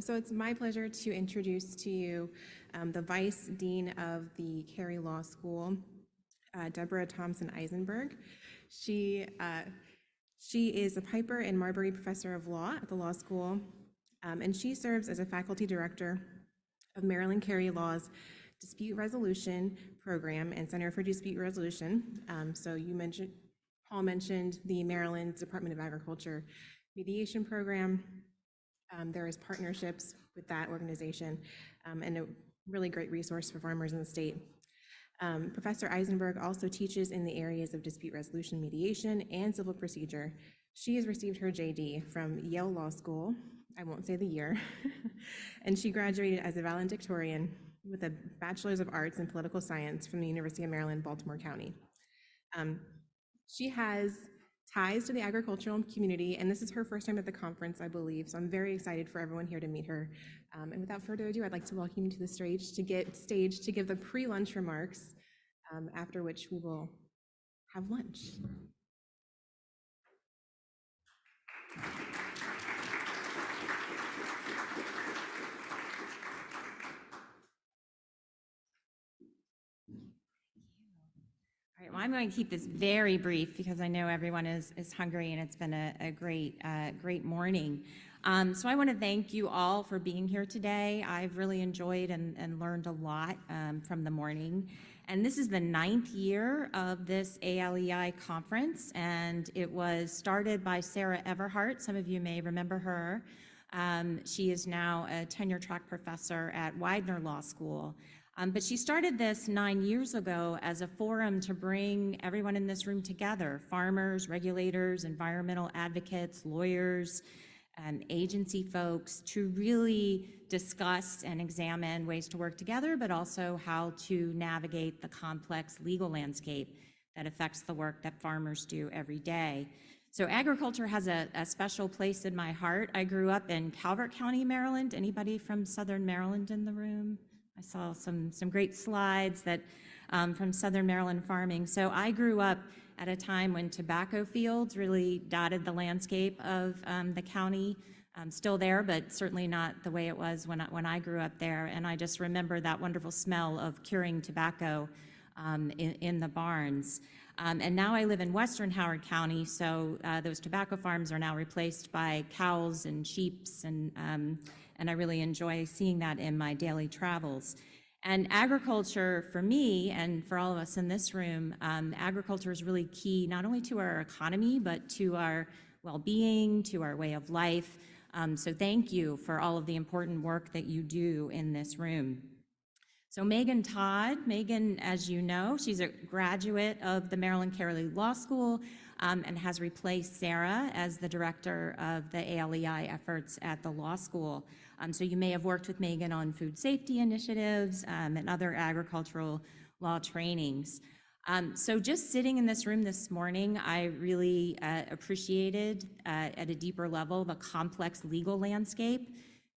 So it's my pleasure to introduce to you the Vice Dean of the Carey Law School, Debra Thompson Eisenburg. She is a Piper and Marbury Professor of Law at the law school, and she serves as a faculty director of Maryland Carey Law's Dispute Resolution Program and Center for Dispute Resolution. So Paul mentioned the Maryland Department of Agriculture Mediation Program. There is partnerships with that organization and a really great resource for farmers in the state. Professor Eisenburg also teaches in the areas of dispute resolution mediation and civil procedure. She has received her JD from Yale Law School, I won't say the year, and she graduated as a valedictorian with a Bachelor's of Arts in Political Science from the University of Maryland, Baltimore County. She has ties to the agricultural community, and this is her first time at the conference, I believe, so I'm very excited for everyone here to meet her. And without further ado, I'd like to welcome you to the stage to give the pre-lunch remarks, after which we will have lunch. All right, well, I'm going to keep this very brief because I know everyone is hungry and it's been a great morning. So I want to thank you all for being here today. I've really enjoyed and learned a lot from the morning. And this is the 9th year of this ALEI conference, and it was started by Sarah Everhart. Some of you may remember her. She is now a tenure-track professor at Widener Law School. But she started this 9 years ago as a forum to bring everyone in this room together: farmers, regulators, environmental advocates, lawyers, agency folks, to really discuss and examine ways to work together, but also how to navigate the complex legal landscape that affects the work that farmers do every day. So agriculture has a special place in my heart. I grew up in Calvert County, Maryland. Anybody from Southern Maryland in the room? I saw some great slides that from Southern Maryland farming. So I grew up at a time when tobacco fields really dotted the landscape of the county. Still there, but certainly not the way it was when I grew up there. And I just remember that wonderful smell of curing tobacco in the barns. And now I live in Western Howard County, so those tobacco farms are now replaced by cows and sheep, and I really enjoy seeing that in my daily travels. And agriculture, for me and for all of us in this room, agriculture is really key not only to our economy, but to our well-being, to our way of life. So thank you for all of the important work that you do in this room. So Megan Todd, as you know, she's a graduate of the Maryland Carey Law School and has replaced Sarah as the director of the ALEI efforts at the law school. So you may have worked with Megan on food safety initiatives and other agricultural law trainings. So just sitting in this room this morning, I really appreciated at a deeper level the complex legal landscape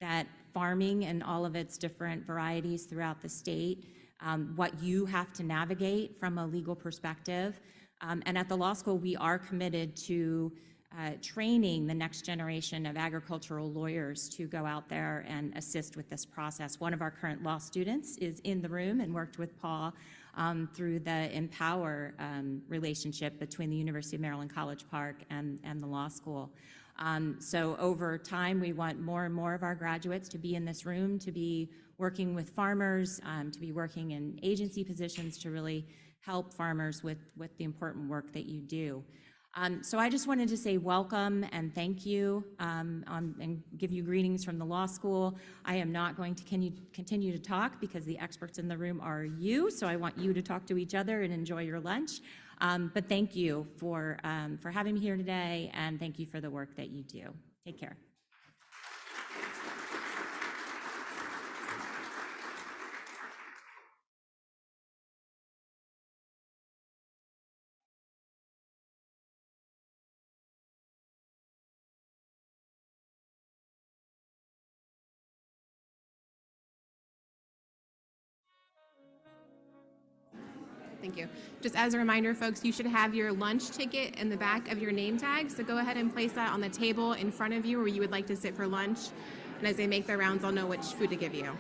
that farming and all of its different varieties throughout the state, what you have to navigate from a legal perspective. And at the law school, we are committed to training the next generation of agricultural lawyers to go out there and assist with this process. One of our current law students is in the room and worked with Paul through the Empower relationship between the University of Maryland College Park and the law school. So over time, we want more and more of our graduates to be in this room, to be working with farmers, to be working in agency positions to really help farmers with the important work that you do. So I just wanted to say welcome and thank you and give you greetings from the law school. I am not going to continue to talk because the experts in the room are you, so I want you to talk to each other and enjoy your lunch. But thank you for having me here today, and thank you for the work that you do. Take care. Thank you. Just as a reminder, folks, you should have your lunch ticket in the back of your name tag. So go ahead and place that on the table in front of you where you would like to sit for lunch. And as they make their rounds, I'll know which food to give you.